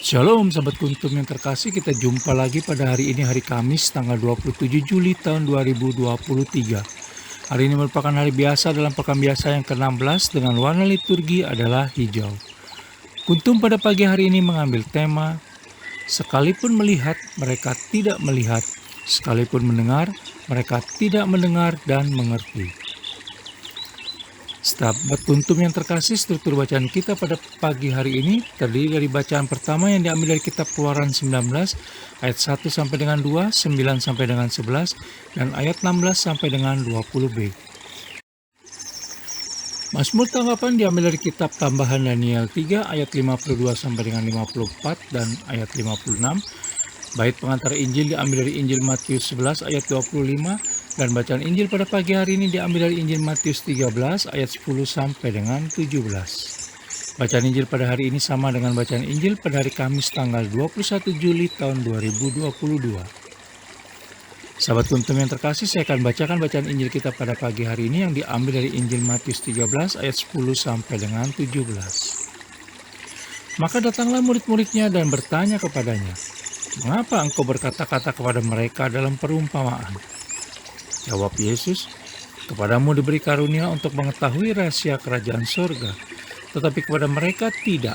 Shalom sahabat kuntum yang terkasih, kita jumpa lagi pada hari ini, hari Kamis tanggal 27 Juli tahun 2023. Hari ini merupakan hari biasa dalam pekan biasa yang ke-16 dengan warna liturgi adalah hijau. Kuntum pada pagi hari ini mengambil tema, sekalipun melihat mereka tidak melihat, sekalipun mendengar mereka tidak mendengar dan mengerti. Sahabat kuntum yang terkasih, struktur bacaan kita pada pagi hari ini terdiri dari bacaan pertama yang diambil dari kitab Keluaran 19 ayat 1 sampai dengan 2, 9 sampai dengan 11 dan ayat 16 sampai dengan 20b. Mazmur tanggapan diambil dari kitab Tambahan Daniel 3 ayat 52 sampai dengan 54 dan ayat 56. Bait pengantar Injil diambil dari Injil Matius 11 ayat 25 dan bacaan Injil pada pagi hari ini diambil dari Injil Matius 13 ayat 10 sampai dengan 17. Bacaan Injil pada hari ini sama dengan bacaan Injil pada hari Kamis tanggal 21 Juli tahun 2022. Sahabat kuntum yang terkasih, saya akan bacakan bacaan Injil kita pada pagi hari ini yang diambil dari Injil Matius 13 ayat 10 sampai dengan 17. Maka datanglah murid-muridnya dan bertanya kepadanya, "Mengapa engkau berkata-kata kepada mereka dalam perumpamaan?" Jawab Yesus, "Kepadamu diberi karunia untuk mengetahui rahasia kerajaan surga, tetapi kepada mereka tidak.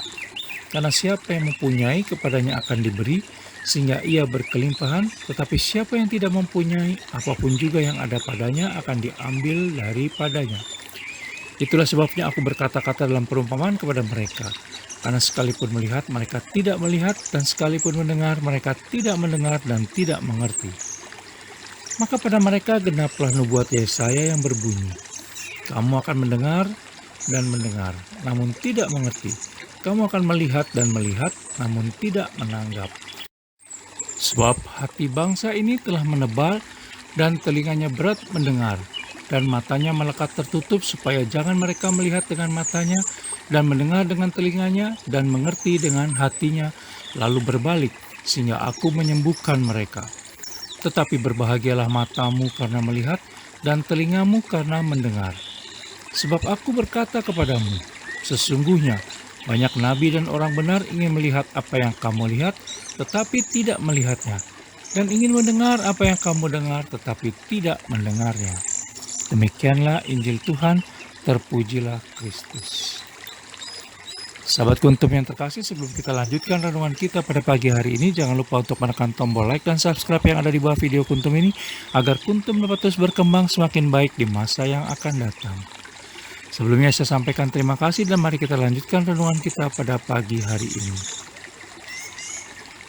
Karena siapa yang mempunyai kepadanya akan diberi, sehingga ia berkelimpahan, tetapi siapa yang tidak mempunyai, apapun juga yang ada padanya akan diambil daripadanya. Itulah sebabnya aku berkata-kata dalam perumpamaan kepada mereka, karena sekalipun melihat mereka tidak melihat, dan sekalipun mendengar mereka tidak mendengar dan tidak mengerti. Maka pada mereka genaplah nubuat Yesaya yang berbunyi, kamu akan mendengar dan mendengar, namun tidak mengerti. Kamu akan melihat dan melihat, namun tidak menanggap. Sebab hati bangsa ini telah menebal dan telinganya berat mendengar, dan matanya melekat tertutup supaya jangan mereka melihat dengan matanya dan mendengar dengan telinganya dan mengerti dengan hatinya, lalu berbalik, sehingga aku menyembuhkan mereka. Tetapi berbahagialah matamu karena melihat dan telingamu karena mendengar. Sebab aku berkata kepadamu, sesungguhnya banyak nabi dan orang benar ingin melihat apa yang kamu lihat, tetapi tidak melihatnya, dan ingin mendengar apa yang kamu dengar, tetapi tidak mendengarnya. Demikianlah Injil Tuhan, terpujilah Kristus. Sahabat kuntum yang terkasih, sebelum kita lanjutkan renungan kita pada pagi hari ini, jangan lupa untuk menekan tombol like dan subscribe yang ada di bawah video kuntum ini, agar kuntum dapat terus berkembang semakin baik di masa yang akan datang. Sebelumnya saya sampaikan terima kasih dan mari kita lanjutkan renungan kita pada pagi hari ini.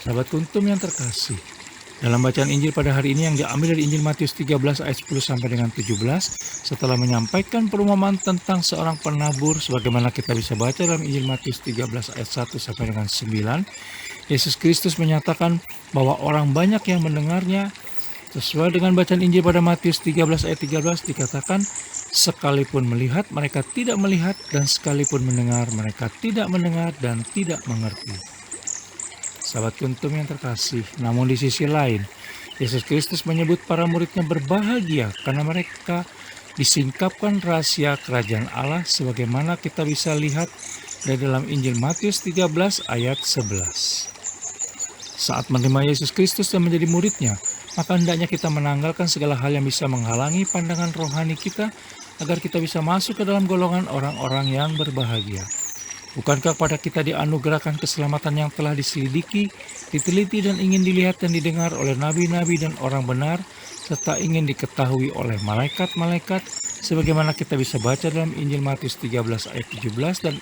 Sahabat kuntum yang terkasih, dalam bacaan Injil pada hari ini yang diambil dari Injil Matius 13 ayat 10 sampai dengan 17, setelah menyampaikan perumpamaan tentang seorang penabur, sebagaimana kita bisa baca dalam Injil Matius 13 ayat 1 sampai dengan 9, Yesus Kristus menyatakan bahwa orang banyak yang mendengarnya. Sesuai dengan bacaan Injil pada Matius 13 ayat 13 dikatakan, sekalipun melihat mereka tidak melihat, dan sekalipun mendengar mereka tidak mendengar dan tidak mengerti. Sahabat kuntum yang terkasih, namun di sisi lain, Yesus Kristus menyebut para muridnya berbahagia karena mereka disingkapkan rahasia kerajaan Allah, sebagaimana kita bisa lihat dari dalam Injil Matius 13 ayat 11. Saat menerima Yesus Kristus dan menjadi muridnya, maka hendaknya kita menanggalkan segala hal yang bisa menghalangi pandangan rohani kita, agar kita bisa masuk ke dalam golongan orang-orang yang berbahagia. Bukankah kepada kita dianugerahkan keselamatan yang telah diselidiki, diteliti dan ingin dilihat dan didengar oleh nabi-nabi dan orang benar, serta ingin diketahui oleh malaikat-malaikat, sebagaimana kita bisa baca dalam Injil Matius 13 ayat 17 dan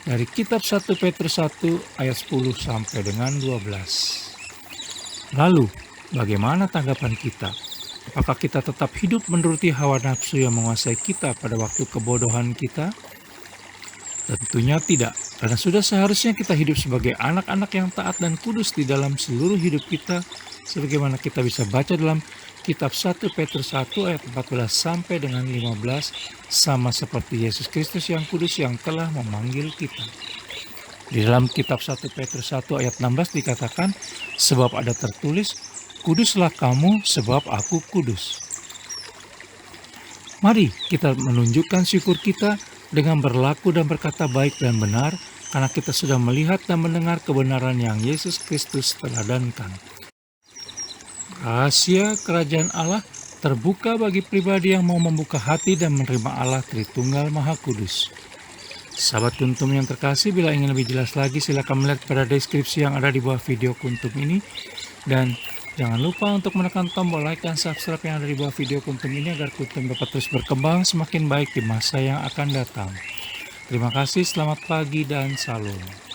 dari kitab 1 Petrus 1 ayat 10 sampai dengan 12. Lalu, bagaimana tanggapan kita? Apakah kita tetap hidup menuruti hawa nafsu yang menguasai kita pada waktu kebodohan kita? Tentunya tidak, karena sudah seharusnya kita hidup sebagai anak-anak yang taat dan kudus di dalam seluruh hidup kita, sebagaimana kita bisa baca dalam kitab 1 Petrus 1 ayat 14 sampai dengan 15, sama seperti Yesus Kristus yang kudus yang telah memanggil kita. Di dalam kitab 1 Petrus 1 ayat 16 dikatakan, sebab ada tertulis, kuduslah kamu sebab aku kudus. Mari kita menunjukkan syukur kita dengan berlaku dan berkata baik dan benar, karena kita sudah melihat dan mendengar kebenaran yang Yesus Kristus teladankan. Rahasia kerajaan Allah terbuka bagi pribadi yang mau membuka hati dan menerima Allah Tritunggal Maha Kudus. Sahabat Kuntum yang terkasih, bila ingin lebih jelas lagi silakan melihat pada deskripsi yang ada di bawah video Kuntum ini. Dan jangan lupa untuk menekan tombol like dan subscribe yang ada di bawah video Kuntum ini agar Kuntum dapat terus berkembang semakin baik di masa yang akan datang. Terima kasih, selamat pagi dan salam.